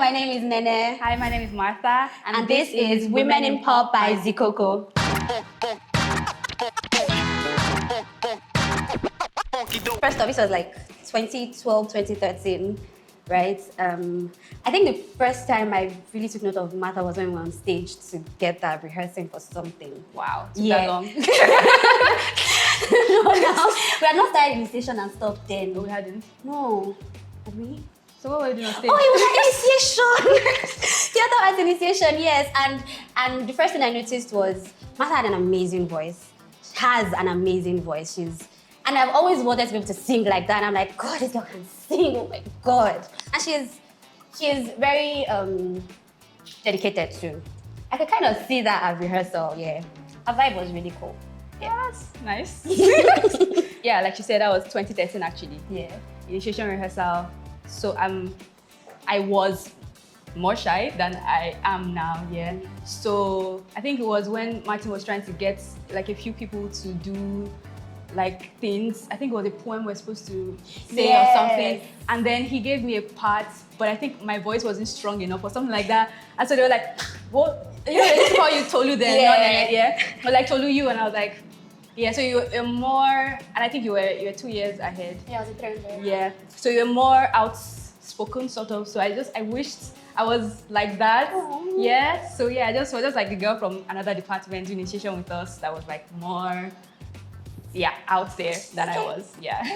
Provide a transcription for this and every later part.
my name is Nene. Hi, my name is Martha. And this is Women in Pop by Zikoko. First off, this was like 2012, 2013, right? I think the first time I really took note of Martha was when we were on stage together rehearsing for something. Wow, Yeah. that long. No, we had not started initiation and stuff then. No, we hadn't. No. Had we? So what were you doing on stage? Oh, it was initiation. Theater as initiation, yes. And the first thing I noticed was Martha had an amazing voice. She has an amazing voice. And I've always wanted to be able to sing like that. And I'm like, God, this girl can sing. Oh my God. And she's very dedicated too. I could kind of see that at rehearsal. Yeah, her vibe was really cool. Yeah, that's nice. Yeah, like you said, that was 2013 actually. Yeah. Initiation rehearsal. So I was more shy than I am now, yeah. So I think it was when Martin was trying to get like a few people to do like things. I think it was a poem we're supposed to say or something. And then he gave me a part, but I think my voice wasn't strong enough or something like that. And so they were like, what? You know, they call you Tolu then, not Nene, yeah? Or like Tolu you, and I was like, yeah, so you're more, and I think you were 2 years ahead. Yeah, I was a trend. Yeah, so you're more outspoken sort of. So I wished I was like that. Aww. Yeah, so yeah, I just was just like the girl from another department doing initiation with us that was like more, yeah, out there than I was. Yeah.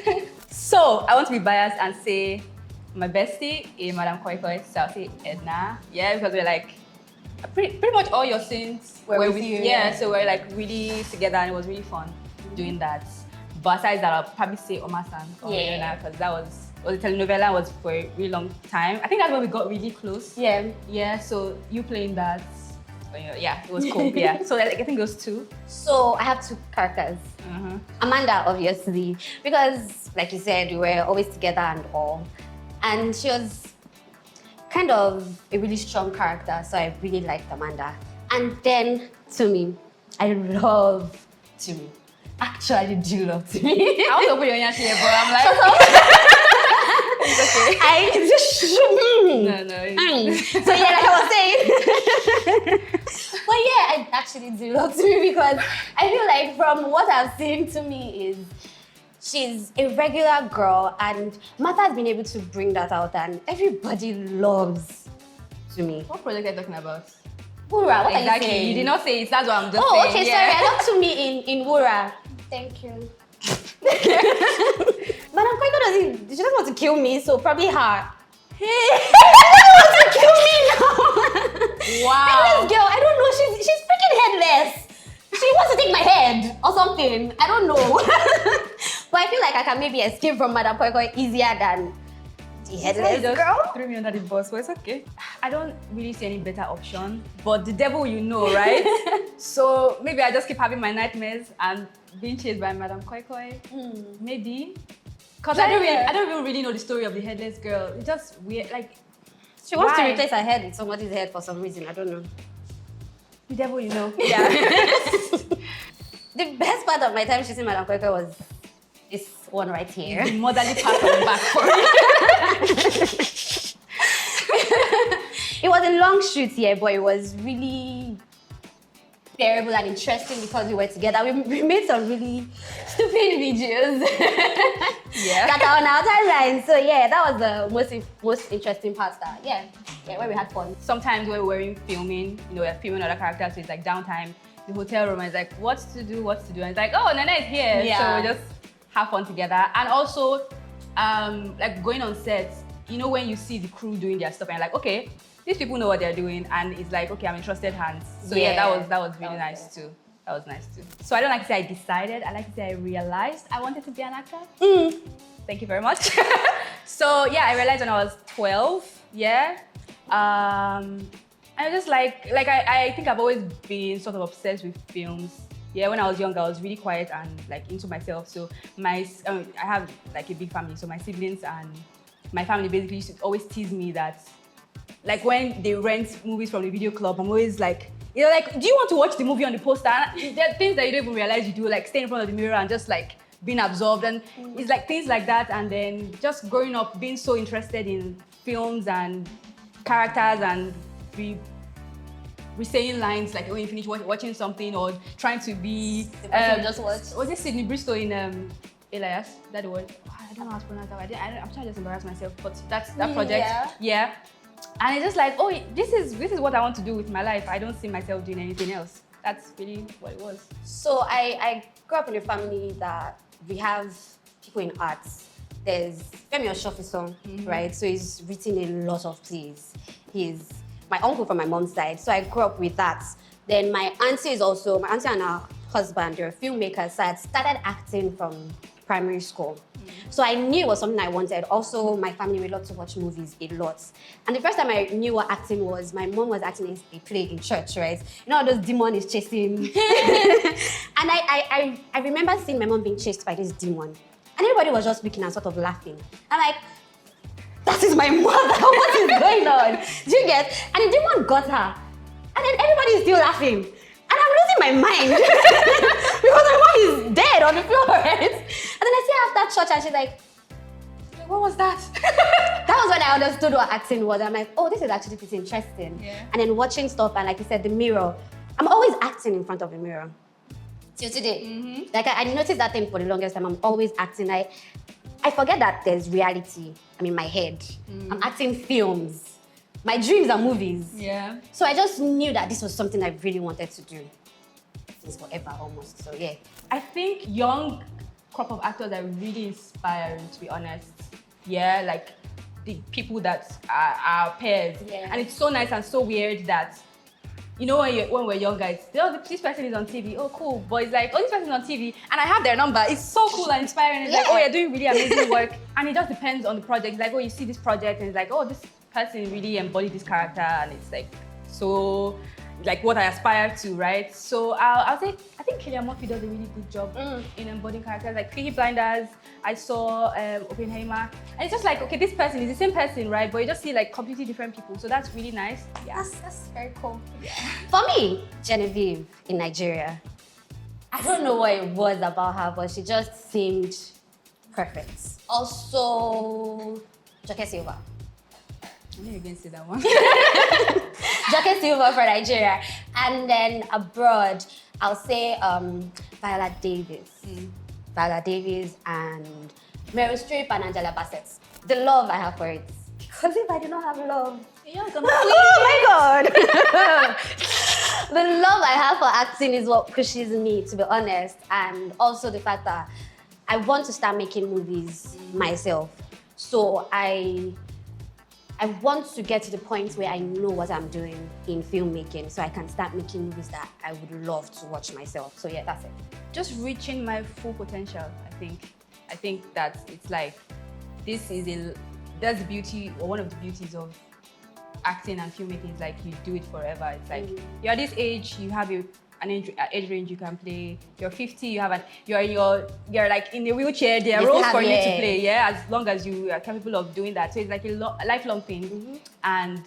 So I want to be biased and say my bestie is Madam Koikoi, so I'll say Edna. Yeah, because we're like pretty much all your scenes were with you. Yeah, so we're like really together and it was really fun doing that. But besides that, I'll probably say Oma-san or Rihanna, because that was a telenovela was for a really long time. I think that's when we got really close. Yeah. Yeah, so you playing that, yeah, it was cool. Yeah, so like, I think those two. So I have two characters. Amanda, obviously, because like you said, we were always together and all. And she was kind of a really strong character, so I really liked Amanda. And then Tumi. I love Tumi. Actually, do love Tumi. I want to put your yash here, but I'm like, it's okay. No. So yeah, like I was saying. But yeah, I actually do love Tumi because I feel like from what I've seen, Tumi is she's a regular girl, and Martha has been able to bring that out, and everybody loves Tumi. What project are you talking about? Wura, what exactly. are you saying? You did not say it, that's what I'm just saying. Oh, okay, sorry. I love Tumi in Wura. Thank you. Madam Koikoi she doesn't want to kill me, so probably her. Hey, she doesn't want to kill me now. Wow. And this girl, I don't know, she's freaking headless. She wants to take my head or something. I don't know. But I feel like I can maybe escape from Madam Koikoi easier than the headless girl. Threw me under the bus, but it's okay. I don't really see any better option, but the devil you know, right? So maybe I just keep having my nightmares and being chased by Madam Koikoi. Maybe. Because I don't even really know the story of the headless girl. It's just weird, like... She wants to replace her head with somebody's head for some reason, I don't know. The devil you know. Yeah. The best part of my time shooting Madam Koikoi was this one right here. The motherly part of the back for it. It was a long shoot here, but it was really bearable and interesting because we were together. We made some really stupid videos that are on our timeline. So yeah, that was the most interesting part. Yeah, where we had fun. Sometimes when we're filming, we're filming other characters, so it's like downtime. The hotel room is like, what to do? And it's like, oh, Nene is here. Yeah. So we just have fun together. And also, like going on set, when you see the crew doing their stuff and you're like, okay, these people know what they're doing, and it's like, okay, I'm in trusted hands. So yeah, that was really nice too. That was nice too. So I don't like to say I decided, I like to say I realized I wanted to be an actor. Thank you very much. So yeah, I realized when I was 12, yeah. I just I think I've always been sort of obsessed with films. Yeah, when I was young, I was really quiet and like into myself. So I have like a big family, so my siblings and my family basically used to always tease me that, like when they rent movies from the video club, I'm always like, do you want to watch the movie on the poster? And there are things that you don't even realize you do, like stay in front of the mirror and just like being absorbed. And it's like things like that. And then just growing up, being so interested in films and characters and re-saying lines like when you finish watching something or trying to be. Just watch. Was it Sydney Bristol in Elias? That the word? I don't know how to pronounce that. I'm trying to just embarrass myself, but that's that project. Yeah. And it's just like, oh, this is what I want to do with my life. I don't see myself doing anything else. That's really what it was. So I grew up in a family that we have people in arts. There's Femi Oshofiso, right? So he's written a lot of plays. He's my uncle from my mom's side. So I grew up with that. Then my auntie and her husband, they're filmmakers. So I started acting from primary school. So I knew it was something I wanted. Also, my family, we love to watch movies a lot. And the first time I knew what acting was, my mom was acting a play in church, right? You know how those demons is chasing. And I remember seeing my mom being chased by this demon. And everybody was just looking and sort of laughing. I'm like, that is my mother. What is going on? Do you get? And the demon got her. And then everybody is still laughing. And I'm losing my mind because my mom is dead on the floor, right? And then I see her after church and she's like, what was that? That was when I understood what acting was. I'm like, oh, this is actually pretty interesting. Yeah. And then watching stuff and like you said, the mirror. I'm always acting in front of the mirror. Till today. Like I noticed that thing for the longest time. I'm always acting. I forget that there's reality. I'm in my head. I'm acting films. My dreams are movies. Yeah. So I just knew that this was something I really wanted to do. Since forever almost. So yeah. I think young crop of actors are really inspiring, to be honest. Yeah, like the people that are our peers. Yeah. And it's so nice and so weird that, you know, when we're young guys, oh, this person is on TV, oh cool. But it's like, oh, this person is on TV, and I have their number. It's so cool and inspiring. It's like, oh, you're doing really amazing work. And it just depends on the project. It's like, oh, you see this project, and it's like, oh, this person really embodied this character, and it's like, so, like what I aspire to, right? So I'll say, I think Aliemeke does a really good job in embodying characters. Like Peaky Blinders, I saw Ehinome, and it's just like, okay, this person is the same person, right? But you just see like completely different people, so that's really nice. Yeah, That's very cool. yeah. For me, Genevieve in Nigeria, I don't know what it was about her, but she just seemed perfect. Also, Joke Silva. I knew you were going to say that one. Joke Silva for Nigeria. And then abroad, I'll say Viola Davis. Viola Davis and Meryl Streep and Angela Bassett. The love I have for it. Because if I do not have love, oh my God! The love I have for acting is what pushes me, to be honest. And also the fact that I want to start making movies myself. So I want to get to the point where I know what I'm doing in filmmaking so I can start making movies that I would love to watch myself. So yeah, that's it. Just reaching my full potential, I think. I think that it's like, that's the beauty, or one of the beauties of acting and filmmaking is like you do it forever. It's like you're at this age, you have an age range you can play. You're 50, you're like in a wheelchair. There are roles for you to play, yeah, as long as you are capable of doing that. So it's like a lifelong thing, and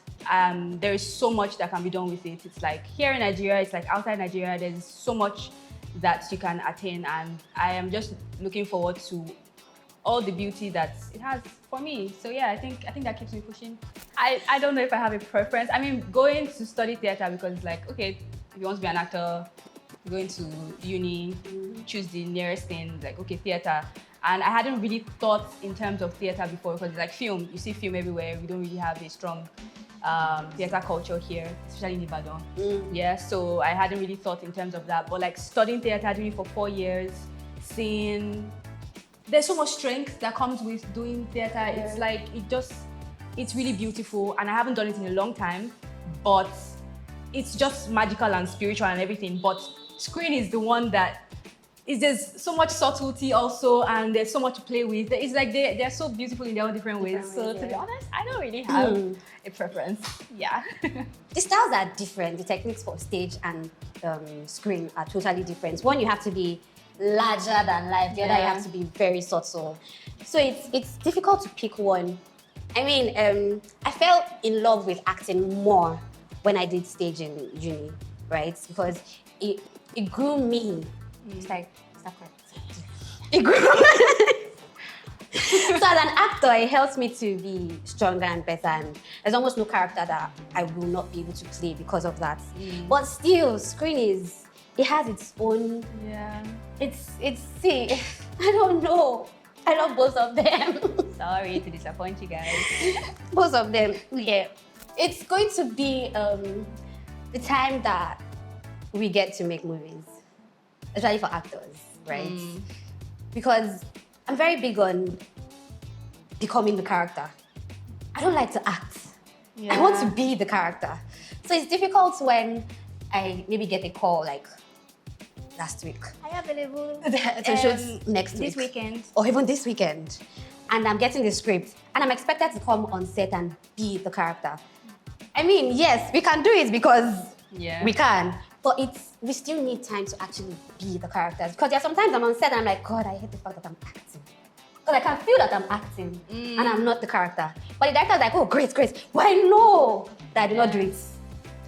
there is so much that can be done with it. It's like here in Nigeria, it's like outside Nigeria, there's so much that you can attain, and I am just looking forward to all the beauty that it has for me. So yeah, I think that keeps me pushing. I don't know if I have a preference. I mean, going to study theater because it's like, okay, if you want to be an actor, you're going to uni, choose the nearest thing, like, okay, theater. And I hadn't really thought in terms of theater before because it's like film. You see film everywhere. We don't really have a strong theater culture here, especially in Ibadan. Yeah, so I hadn't really thought in terms of that. But like studying theater, doing it for 4 years, seeing, there's so much strength that comes with doing theater. Yeah. It's like, it's really beautiful. And I haven't done it in a long time, but it's just magical and spiritual and everything. But screen is the one that there's so much subtlety also, and there's so much to play with. It's like they're so beautiful in their own different ways. So to be honest, I don't really have a preference. Yeah. The styles are different. The techniques for stage and screen are totally different. One, you have to be larger than life. The other, you have to be very subtle. So it's difficult to pick one. I mean, I fell in love with acting more when I did stage in uni, right? Because it grew me. It's like, is that correct? It grew So as an actor, it helps me to be stronger and better, and there's almost no character that I will not be able to play because of that. But still, screen it has its own. Yeah. It's see, I don't know. I love both of them. Sorry to disappoint you guys. Both of them, yeah. It's going to be the time that we get to make movies, especially for actors, right? Because I'm very big on becoming the character. I don't like to act. I want to be the character. So it's difficult when I maybe get a call like last week. Are you available to shoot next week. this weekend? Or even this weekend. And I'm getting the script. And I'm expected to come on set and be the character. I mean, yes, we can do it because we can. But we still need time to actually be the characters. Because there are sometimes I'm on set and I'm like, God, I hate the fact that I'm acting. Because I can feel that I'm acting and I'm not the character. But the director's like, oh, great. But I know that I do not do it.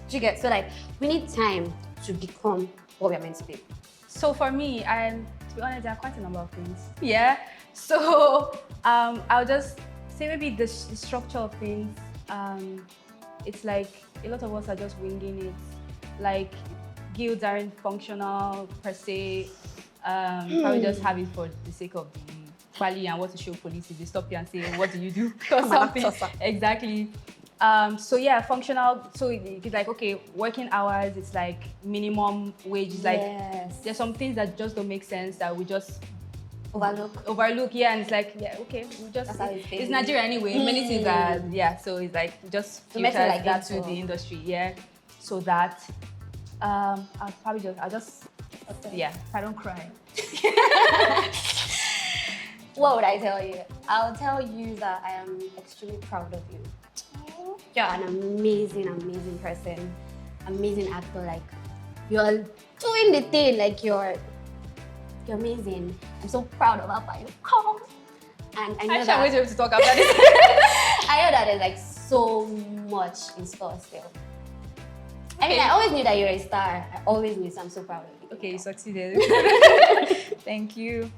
Do you get? So like, we need time to become what we're meant to be. So for me, to be honest, there are quite a number of things. Yeah. So I'll just say maybe the structure of things. It's like a lot of us are just winging it. Like guilds aren't functional per se. Probably just have it for the sake of the quality and what to show police if they stop you and say, what do you do? Or something. Exactly. So yeah, functional. So it's like, okay, working hours, it's like minimum wage. It's like, there's some things that just don't make sense that we just overlook, yeah, and it's like, yeah, okay, we just, it's Nigeria anyway. Many things are, so it's like, just filters like that into the industry, yeah. So that, I'll just, if I don't cry. What would I tell you? I'll tell you that I am extremely proud of you. You're an amazing person, amazing actor. Like, you're doing the thing. Like, you're amazing. I'm so proud of how far you've come. And I know I can't wait to be able to talk about this. I know that there's like so much in store still. I mean, I always knew that you're a star. I always knew, so I'm so proud of you. Okay, you succeeded. Thank you.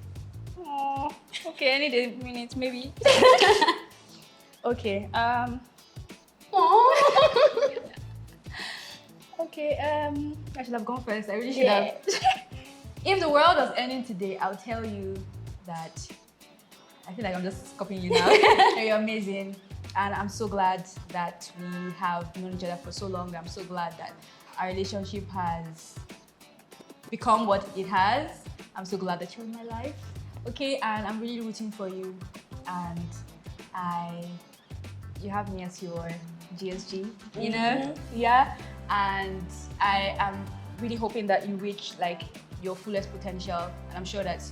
Oh, okay, I need a minute, maybe. Okay. Okay. I should have gone first. I really should have. If the world was ending today, I'll tell you that I feel like I'm just copying you now. You're amazing. And I'm so glad that we have known each other for so long. I'm so glad that our relationship has become what it has. I'm so glad that you're in my life. Okay, and I'm really rooting for you. And you have me as your GSG, you know? Yeah. And I am really hoping that you reach like your fullest potential. And I'm sure that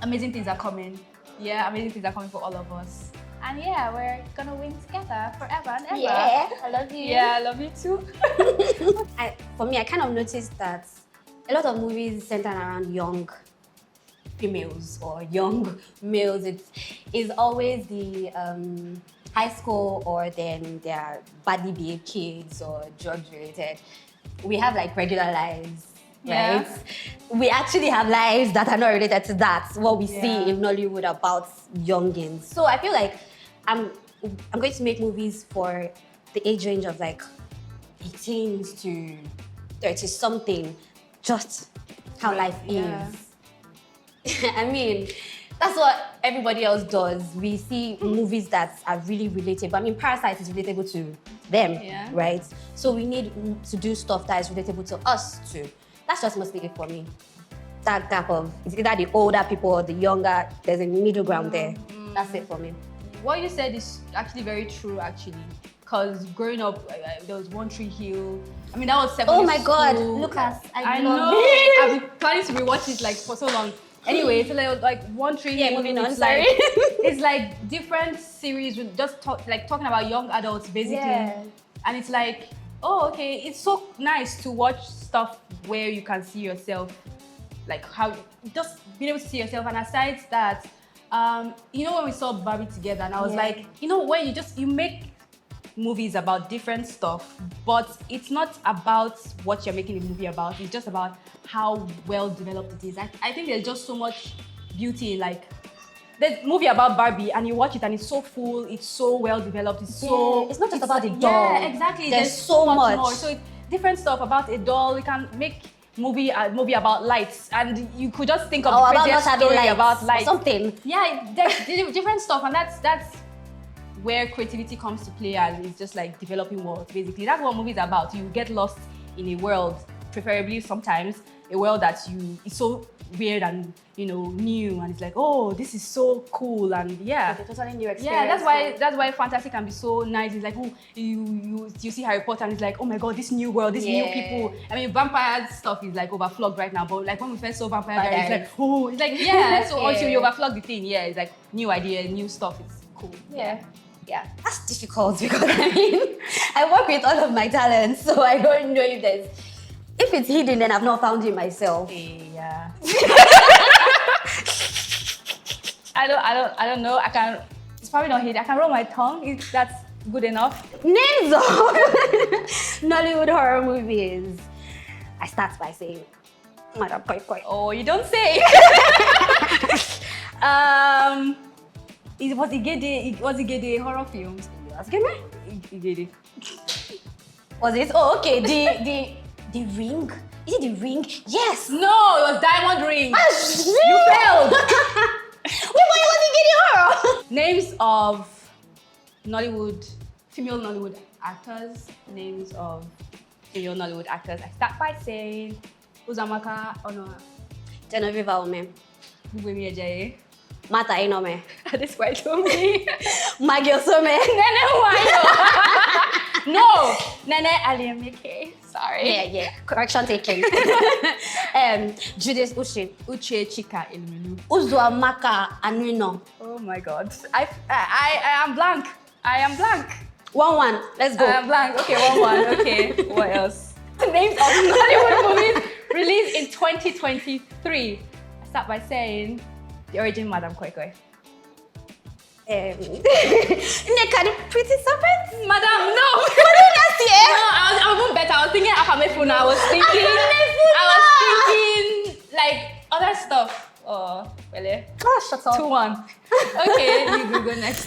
amazing things are coming. Yeah, amazing things are coming for all of us. And yeah, we're gonna win together forever and ever. Yeah, I love you. Yeah, I love you too. For me, I kind of noticed that a lot of movies centered around young females or young males. It's always the high school, or then they're badly behaved kids or drugs related. We have like regular lives, right? We actually have lives that are not related to that. What we see in Nollywood about youngins. So I feel like I'm going to make movies for the age range of like 18 to 30 something, just how life is. I mean, that's what everybody else does. We see movies that are really relatable. I mean, Parasite is relatable to them, right? So we need to do stuff that is relatable to us too. That's just mostly it for me. That gap of, it's either the older people or the younger, there's a middle ground there. That's it for me. What you said is actually very true, actually. Because growing up, there was One Tree Hill. I mean, that was secondary Oh my God, school. Lucas, I love know. it. I've been planning to rewatch it like for so long. Anyway, so like One Tree Hill. Moving on, it's sorry. like it's like different series with just talking about young adults basically. And it's like, oh, okay, it's so nice to watch stuff where you can see yourself, like how just being able to see yourself. And aside that, you know, when we saw Barbie together, and I was like, you know, when you make movies about different stuff, but it's not about what you're making the movie about. It's just about how well developed it is. I think there's just so much beauty in like there's a movie about Barbie and you watch it and it's so full, it's so well developed, it's it's not just about the doll. Yeah, exactly. There's so much more. So it's different stuff about a doll. We can make a movie about lights, and you could just think of the about craziest not having story lights about or lights. something. Yeah, there's different stuff, and that's where creativity comes to play, and it's just like developing worlds. Basically, that's what movies are about. You get lost in a world, preferably sometimes a world that is so weird and new, and it's like, oh, this is so cool, and yeah, Like a totally new experience. yeah, that's why fantasy can be so nice. It's like, oh, you see Harry Potter and it's like, oh my god, this new world, these new people. I mean, vampire stuff is like overflogged right now, but like when we first saw Vampire Diaries, it's like, oh, it's like, yeah. So also you overflog the thing, yeah. It's like new idea, new stuff. It's cool. Yeah, that's difficult because I mean, I work with all of my talents, so I don't know if it's hidden, then I've not found it myself. Yeah. I don't know. It's probably not hidden. I can roll my tongue if that's good enough. Names of Nollywood horror movies. I start by saying Madam Koikoi. Oh, you don't say. It was Igede horror films. Igede. Was it? Oh, okay. The Ring. Is it The Ring? Yes. No, it was Diamond Ring. You failed. Wait, but it was Igede horror. Names of female Nollywood actors. Names of female Nollywood actors. I start by saying Uzamaka Onoa. Genevieve Ome. Bubemi Ejaye. Mata Ehinome. This white to me. Maggie Osome. Nene Wayo. No, Nene Aliemeke. Sorry. Yeah. Correction taken. Judith Uche. Uche Chika Ilminu. Uzuamaka Anuino. Oh my God. I am blank. I am blank. 1-1. Let's go. I am blank. Okay, 1-1. Okay. What else? Names of Nollywood movies released in 2023. I start by saying the origin Madam Koikoi. Neka, the pretty serpent? Madam, no. What did I say? No, I was better. I was thinking Akamefuna. I was thinking like other stuff. Oh, really? Oh, shut up. 2-1. Okay, you go next.